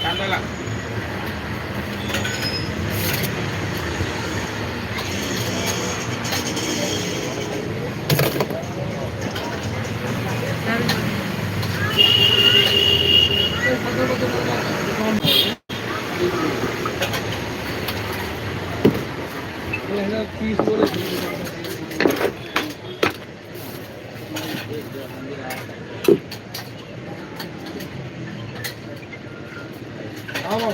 Candela. Peace बोले हाँ हाँ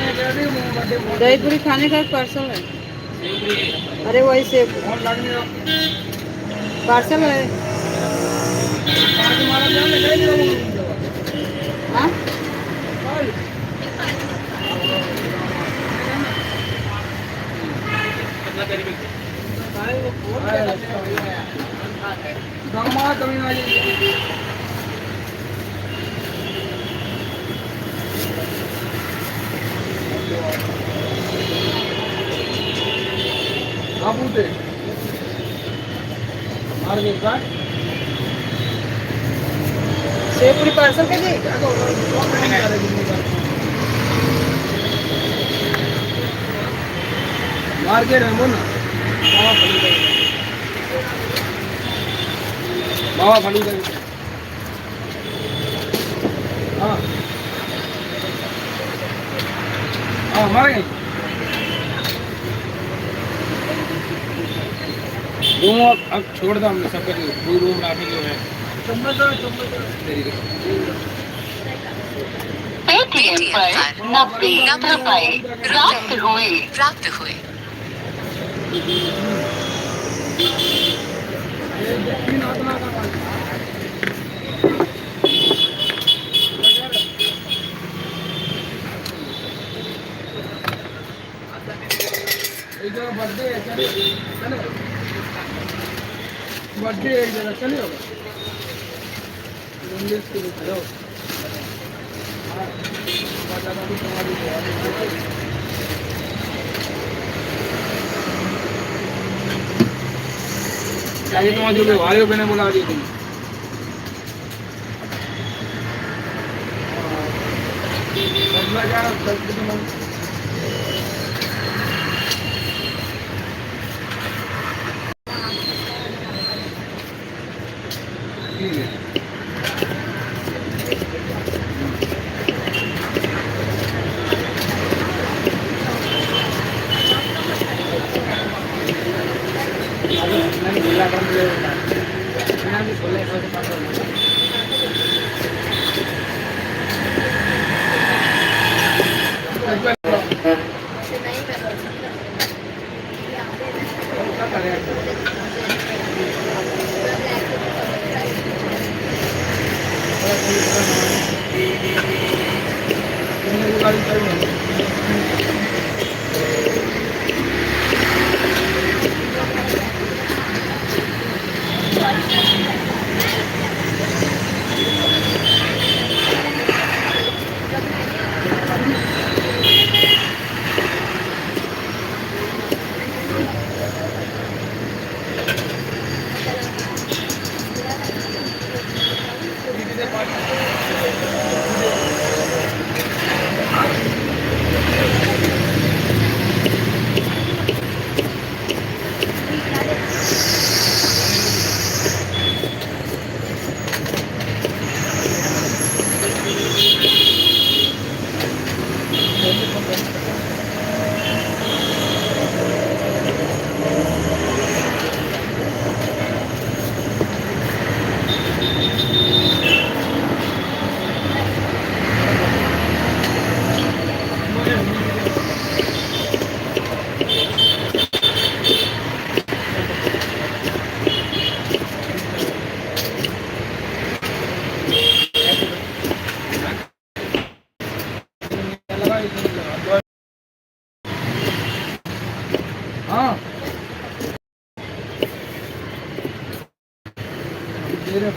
दही पूरी खाने का एक पार्सल है। अरे वही से पार्सल है। हाँ सेव पूरी पार्सल कर दी। मार्केट में बोलना बाबा फलूदा हाँ हाँ हमारे रूम अब छोड़ दो हमने सबके लिए दो रूम राखी जो है पेटीएम पर 90 रुपए प्राप्त हुए। बर्थडे चलो बर्थडे एक जगह चले होगा हेलो चाहिए तुम्हारे जो भाई बहने बुला दी तुम गाड़ी चाहिए हाँ तेरे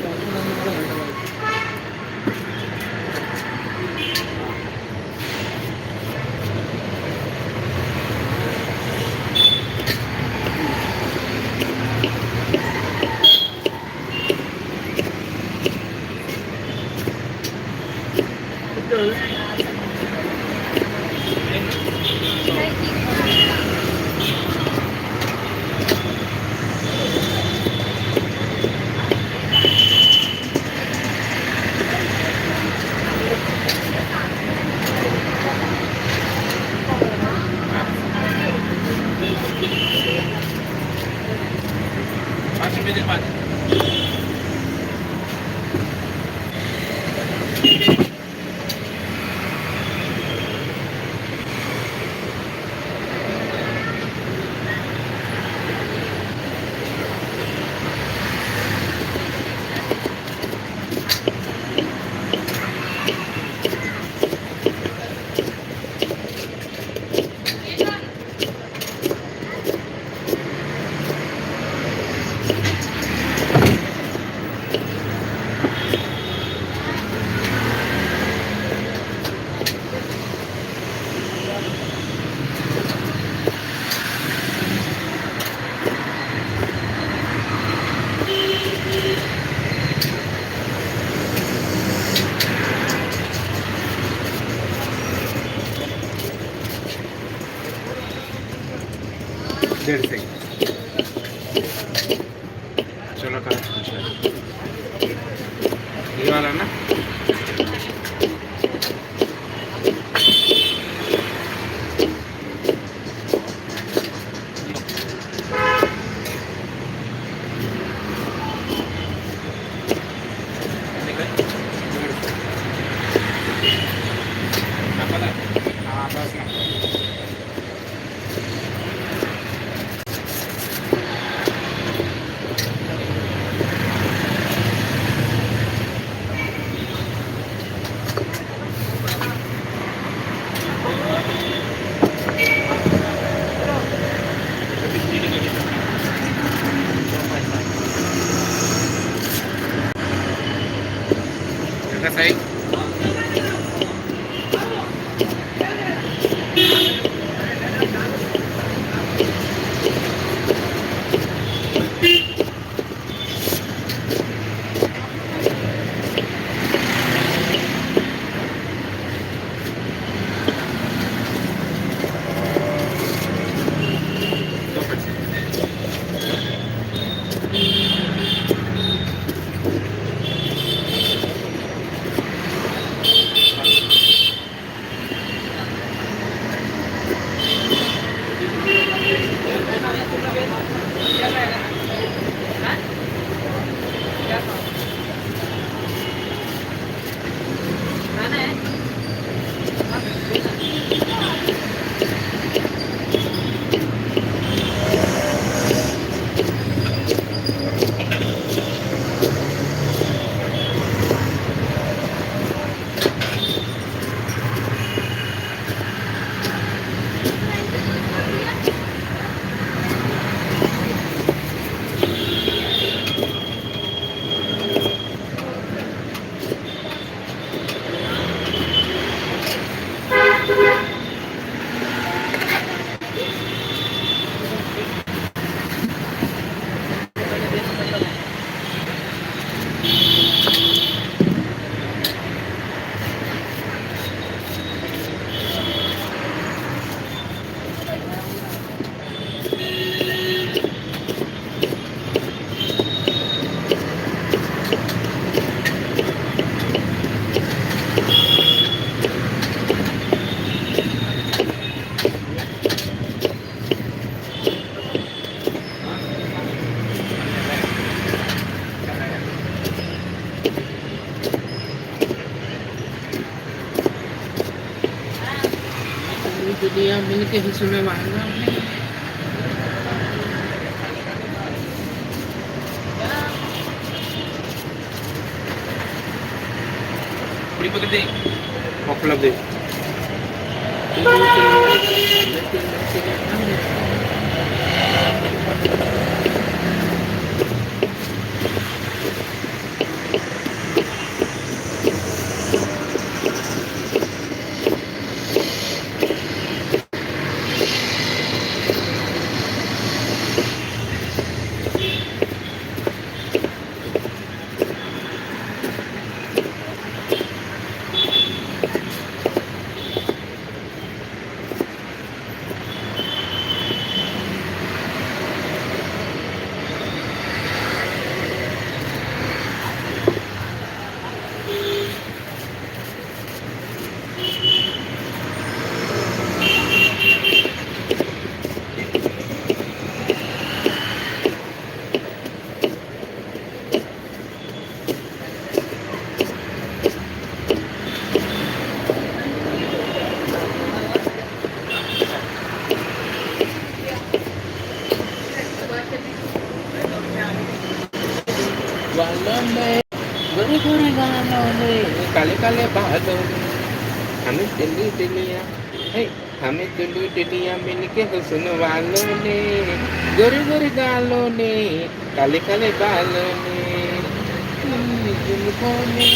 डेढ़ से चलो करो ये वाला ना हाँ बस ना सही दुनिया मिलके हुस्न वाला है। Beri penting. Mau kelab deh. Walone, gore-gore galone, kali-kali balone. हमें दिल्ली दिलिया, हे हमें दिल्ली दिलिया मिलके हुस्न वालों ने, गोरे गोरे गालों ने, काले काले बालों ने, जुल्फों ने।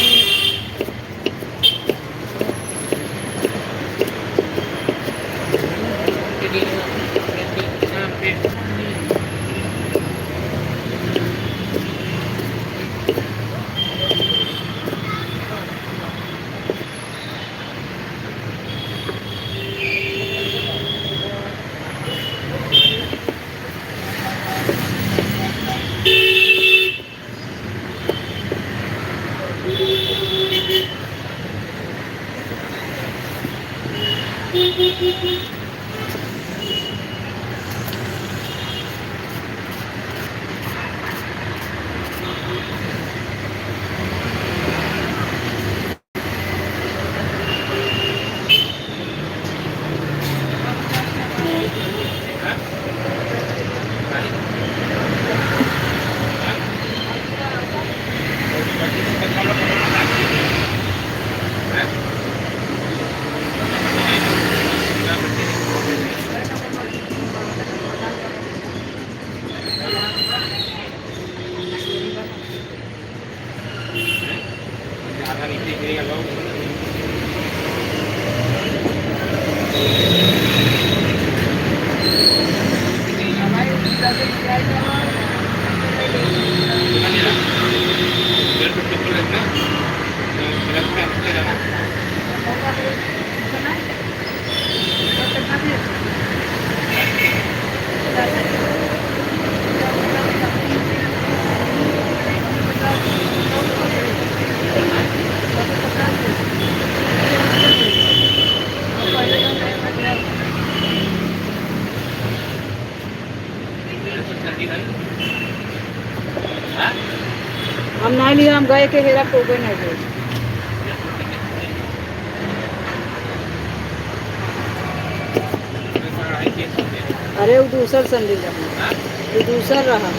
हम नहीं लिया, हम गए के हेरा को गए नहीं गए। अरे वो दूसर संडे रहा, वो दूसर रहा।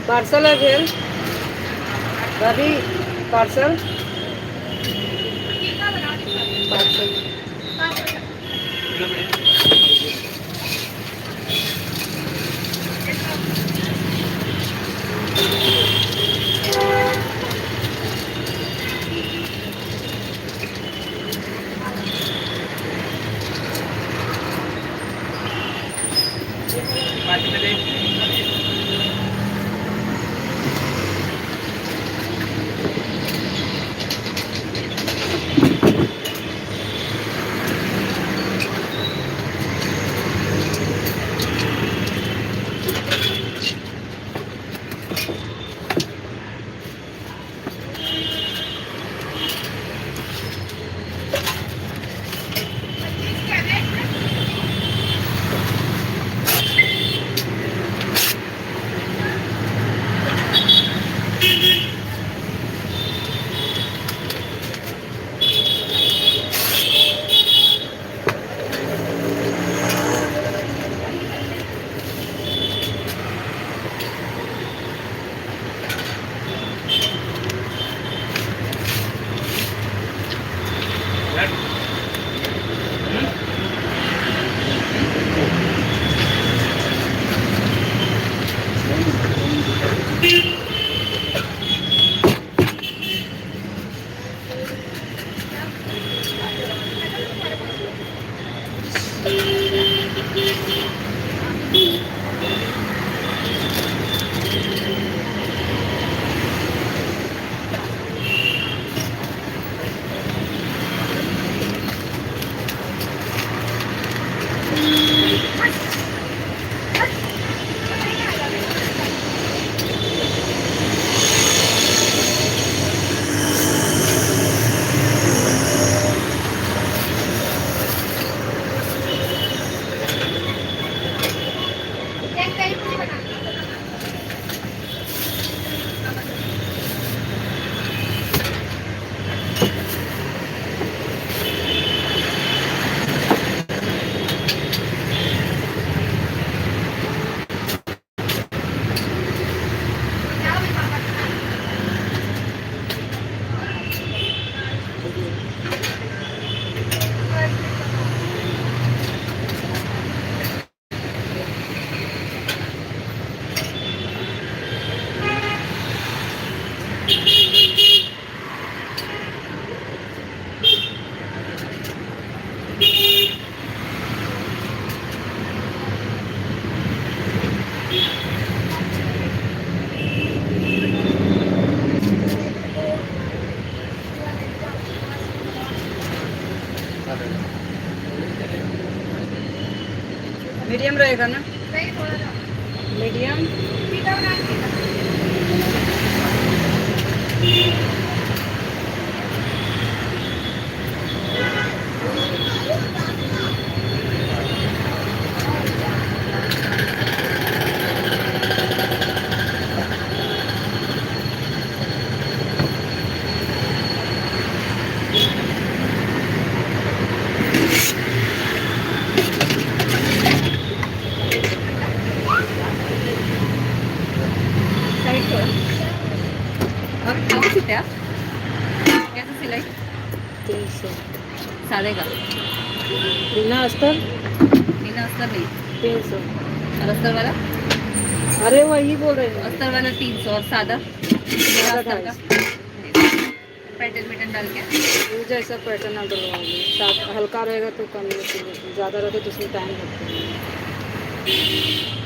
पार्सल है भेल भाभी पार्सल पार्सल मीडियम रहेगा ना मीडियम क्या कैसे सिलाई 300 साढ़े का बिना अस्तर बिना अस्तर नहीं 300 और अस्तर वाला अरे वही बोल रहे हैं। अस्तर वाला 300 और सादा सादा अस्तर का 250। पैटर्न वेटर्न डाल के। वो जैसा पैटर्न आप डलवाओगे, साथ हल्का रहेगा तो कम में, ज़्यादा रहेगा तो उसमें टाइम लगता है।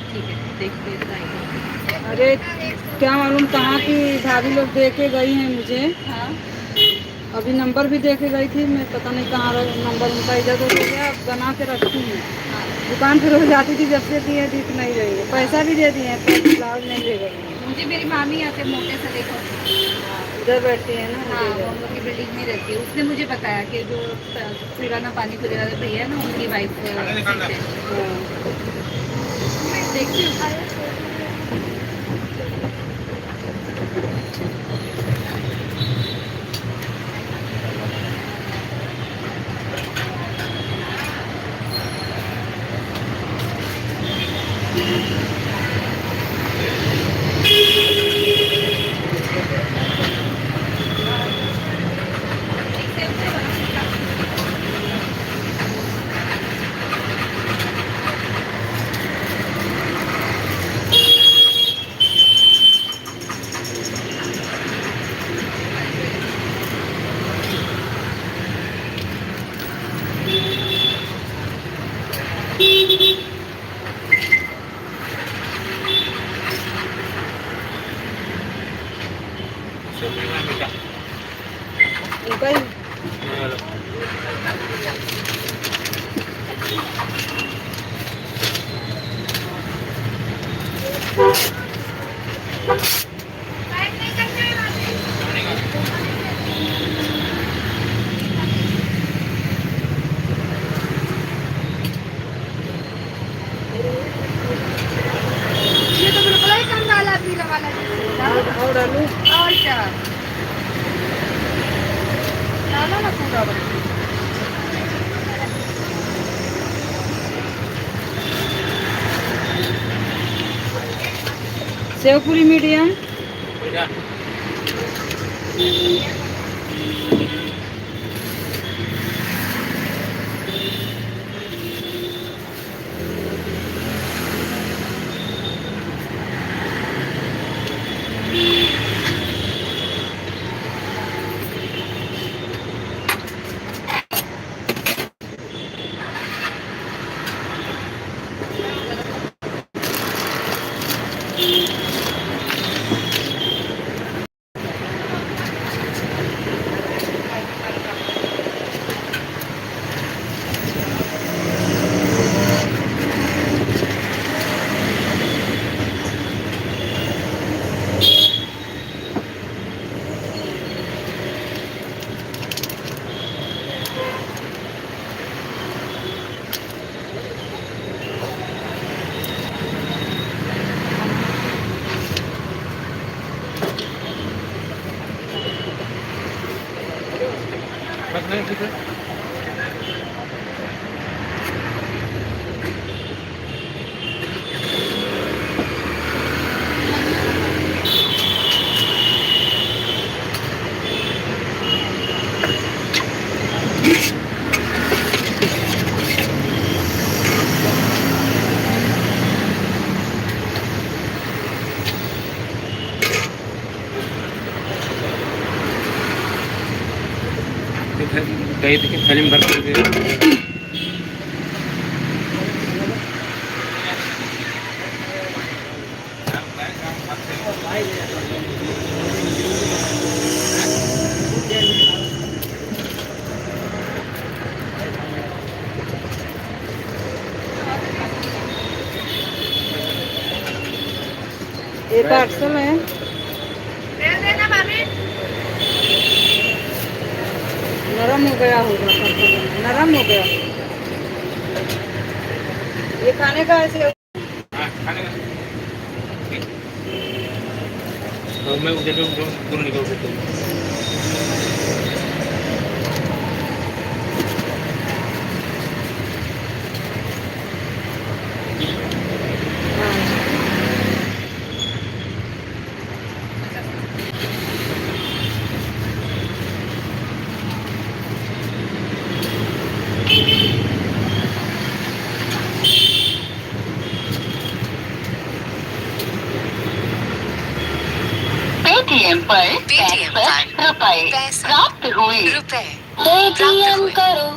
ठीक है, देखते हैं ट्राई करते अरे क्या मालूम कहाँ की भाभी लोग दे के गई हैं मुझे। हैं। हाँ अभी नंबर भी दे के गई थी, मैं पता नहीं कहाँ नंबर उनका इधर उधर हो गया, बना के रखी हूँ। हाँ, दुकान पर हो जाती थी, जब से दी है दिख नहीं रही है, पैसा भी दे दिए हैं पर ब्लाउज नहीं दे गई है। मुझे मेरी मामी आते मोटे से देखो। इधर बैठती है ना हाँ, मुझे वो हम लोग की बिल्डिंग में रहती है। उसने मुझे बताया कि जो पुराना पानी खुले वाले भैया है ना, उनकी वाइफ देखती हूँ। उनका ही। ये तो बिल्कुल ही कम डाला पीला वाला और डालू और क्या डाला ना पूरा बस। सेव पूरी मीडियम। बस नहीं ठीक है। कहीं देखिए थाली में भर कर दे। ये पार्सल है। नरम हो गया होगा, नरम हो गया। ये खाने का ऐसे हाँ, खाने का। तो मैं उधर दोनों निकल सकता हूँ। पर पेटीएम रुपए प्राप्त हुए पेटीएम करो।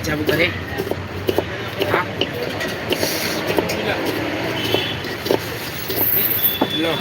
चाबू करे हाँ लो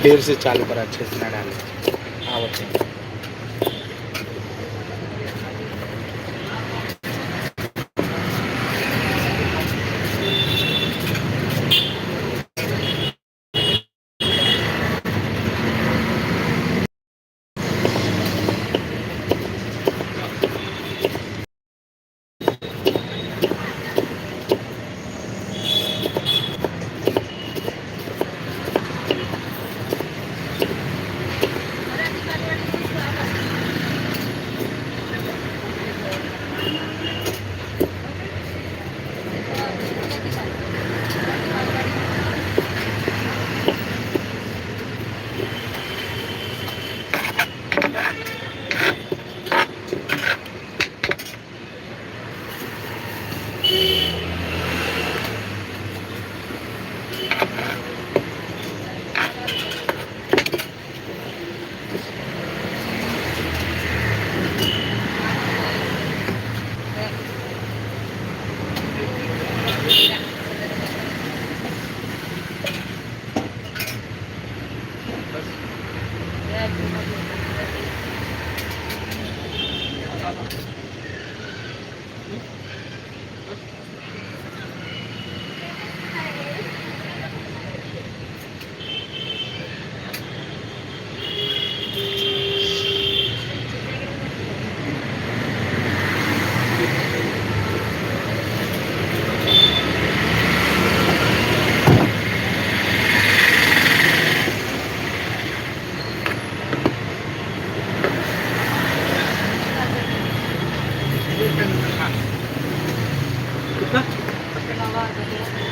देर से चालू करा, अच्छे से ना डाले आवत बात है।